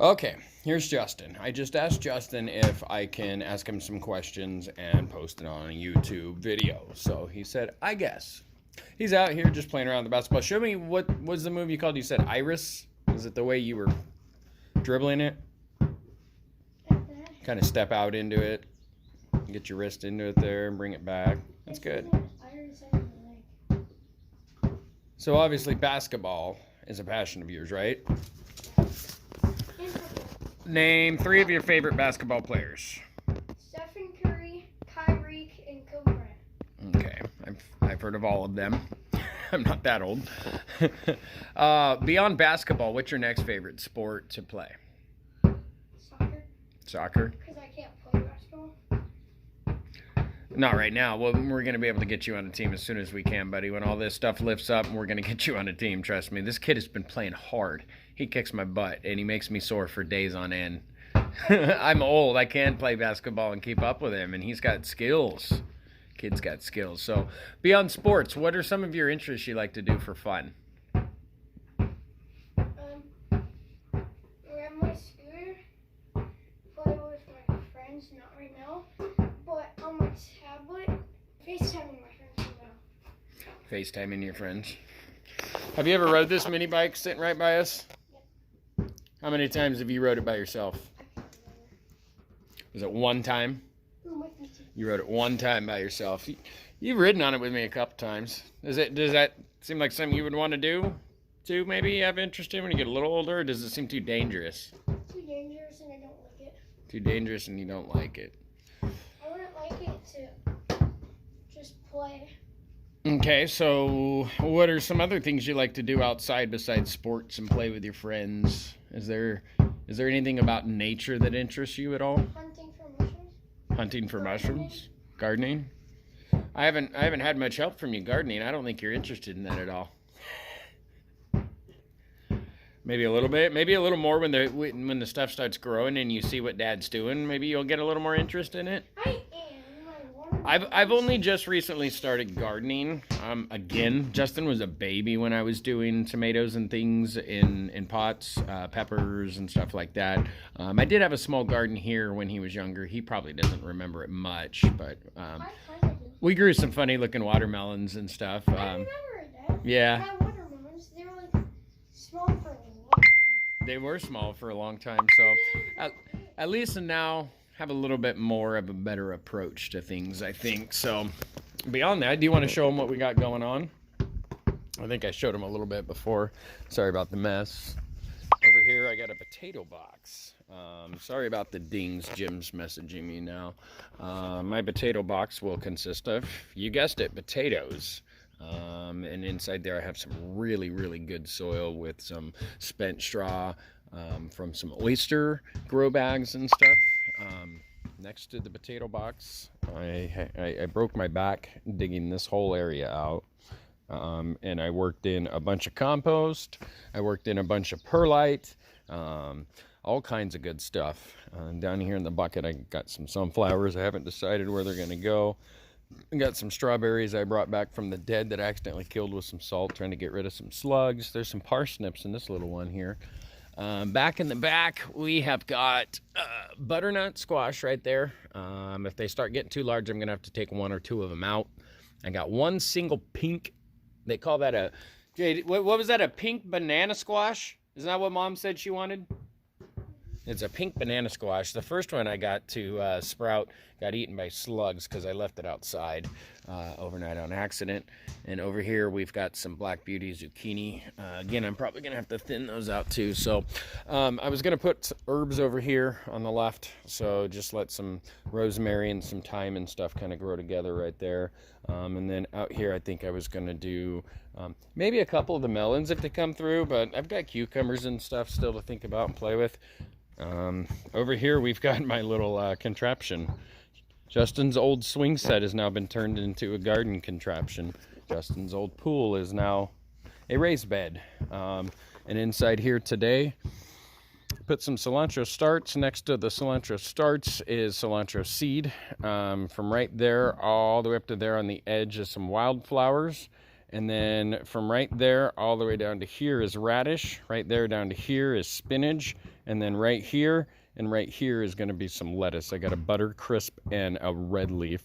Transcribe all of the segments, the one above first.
Okay, here's Justyn. I just asked Justyn if I can ask him some questions and post it on a YouTube video. So he said, I guess. He's out here just playing around the basketball. Show me what was the move you called? You said iris? Is it the way you were dribbling it? Kind of step out into it. Get your wrist into it there and bring it back. That's good. So obviously basketball is a passion of yours, right? Name 3 of your favorite basketball players. Stephen Curry, Kyrie, and Kobe Bryant. Okay, I've heard of all of them. I'm not that old. Beyond basketball, what's your next favorite sport to play? Soccer. Soccer? Because I can't play basketball. Not right now. Well, we're going to be able to get you on a team as soon as we can, buddy. When all this stuff lifts up, we're going to get you on a team. Trust me. This kid has been playing hard. He kicks my butt, and he makes me sore for days on end. I'm old. I can't play basketball and keep up with him, and he's got skills. Kid's got skills. So, beyond sports, what are some of your interests you like to do for fun? Ride my scooter, play with my friends, not right now, but on my tablet, FaceTiming my friends now. FaceTiming your friends. Have you ever rode this mini bike sitting right by us? Yep. How many times have you rode it by yourself? I can't remember. Was it one time? With me too. You rode it one time by yourself. You've ridden on it with me a couple times. Does that seem like something you would want to do? Too, maybe have interest in when you get a little older? Or does it seem too dangerous? Too dangerous and I don't like it. Too dangerous and you don't like it. I wouldn't like it to just play. Okay, so what are some other things you like to do outside besides sports and play with your friends? Is there anything about nature that interests you at all? Hunting for mushrooms. Hunting for mushrooms? Gardening? I haven't had much help from you gardening. I don't think you're interested in that at all. Maybe a little bit. Maybe a little more when the stuff starts growing and you see what Dad's doing. Maybe you'll get a little more interest in it. I am. I've only just recently started gardening. Again, Justyn was a baby when I was doing tomatoes and things in pots, peppers and stuff like that. I did have a small garden here when he was younger. He probably doesn't remember it much, but we grew some funny looking watermelons and stuff. I remember that. Yeah. My watermelons, they were like small for a long time. They were small for a long time, so at least now have a little bit more of a better approach to things, I think. So beyond that, do you want to show them what we got going on? I think I showed them a little bit before. Sorry about the mess. Over here, I got a potato box. Sorry about the dings. Jim's messaging me now. My potato box will consist of, you guessed it, potatoes. And inside there I have some really, really good soil with some spent straw from some oyster grow bags and stuff. Next to the potato box, I broke my back digging this whole area out. And I worked in a bunch of compost. I worked in a bunch of perlite. All kinds of good stuff. Down here in the bucket, I got some sunflowers. I haven't decided where they're going to go. I got some strawberries I brought back from the dead that I accidentally killed with some salt, trying to get rid of some slugs. There's some parsnips in this little one here. Back in the back, we have got butternut squash right there. If they start getting too large, I'm going to have to take 1 or 2 of them out. I got one single pink, they call that a, Jade, what was that, a pink banana squash? Isn't that what Mom said she wanted? It's a pink banana squash. The first one I got to sprout got eaten by slugs because I left it outside overnight on accident. And over here we've got some black beauty zucchini. Again, I'm probably going to have to thin those out too. So I was going to put herbs over here on the left. So just let some rosemary and some thyme and stuff kind of grow together right there. And then out here I think I was going to do maybe a couple of the melons if they come through. But I've got cucumbers and stuff still to think about and play with. Over here we've got my little contraption. Justyn's old swing set has now been turned into a garden contraption. Justyn's old pool is now a raised bed. And inside here today, put some cilantro starts. Next to the cilantro starts is cilantro seed. From right there all the way up to there on the edge is some wildflowers. And then from right there all the way down to here is radish. Right there down to here is spinach. And then right here and right here is going to be some lettuce. I got a butter crisp and a red leaf.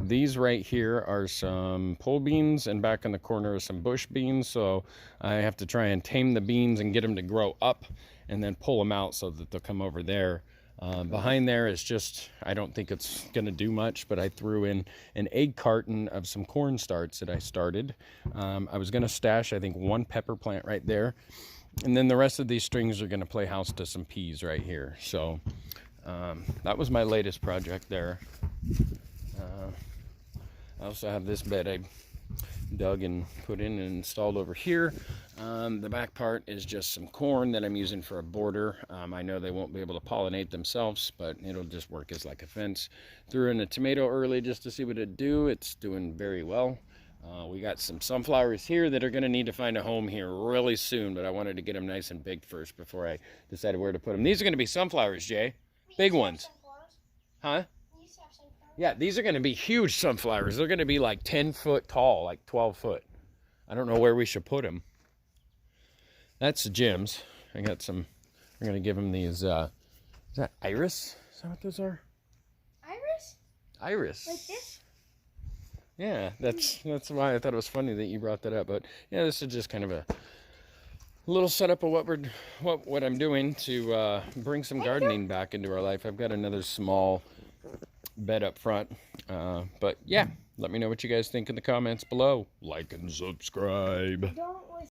These right here are some pole beans, and back in the corner are some bush beans. So I have to try and tame the beans and get them to grow up and then pull them out so that they'll come over there. Behind there is just, I don't think it's going to do much, but I threw in an egg carton of some cornstarch that I started. I was going to stash, I think, one pepper plant right there. And then the rest of these strings are going to play house to some peas right here. So that was my latest project there. I also have this bed I dug and put in and installed over here. The back part is just some corn that I'm using for a border. I know they won't be able to pollinate themselves, but it'll just work as like a fence. Threw in a tomato early just to see what it'd do. It's doing very well. We got some sunflowers here that are going to need to find a home here really soon, but I wanted to get them nice and big first before I decided where to put them. These are going to be sunflowers, Jay. Big ones. Huh? Yeah, these are going to be huge sunflowers. They're going to be like 10 foot tall, like 12 foot. I don't know where we should put them. That's Jim's. I got some, we're going to give him these, is that iris? Is that what those are? Iris? Iris. Like this? Yeah, that's why I thought it was funny that you brought that up. But yeah, this is just kind of a little setup of what I'm doing to bring some gardening back into our life. I've got another small bed up front, but yeah, let me know what you guys think in the comments below. Like and subscribe. Don't listen.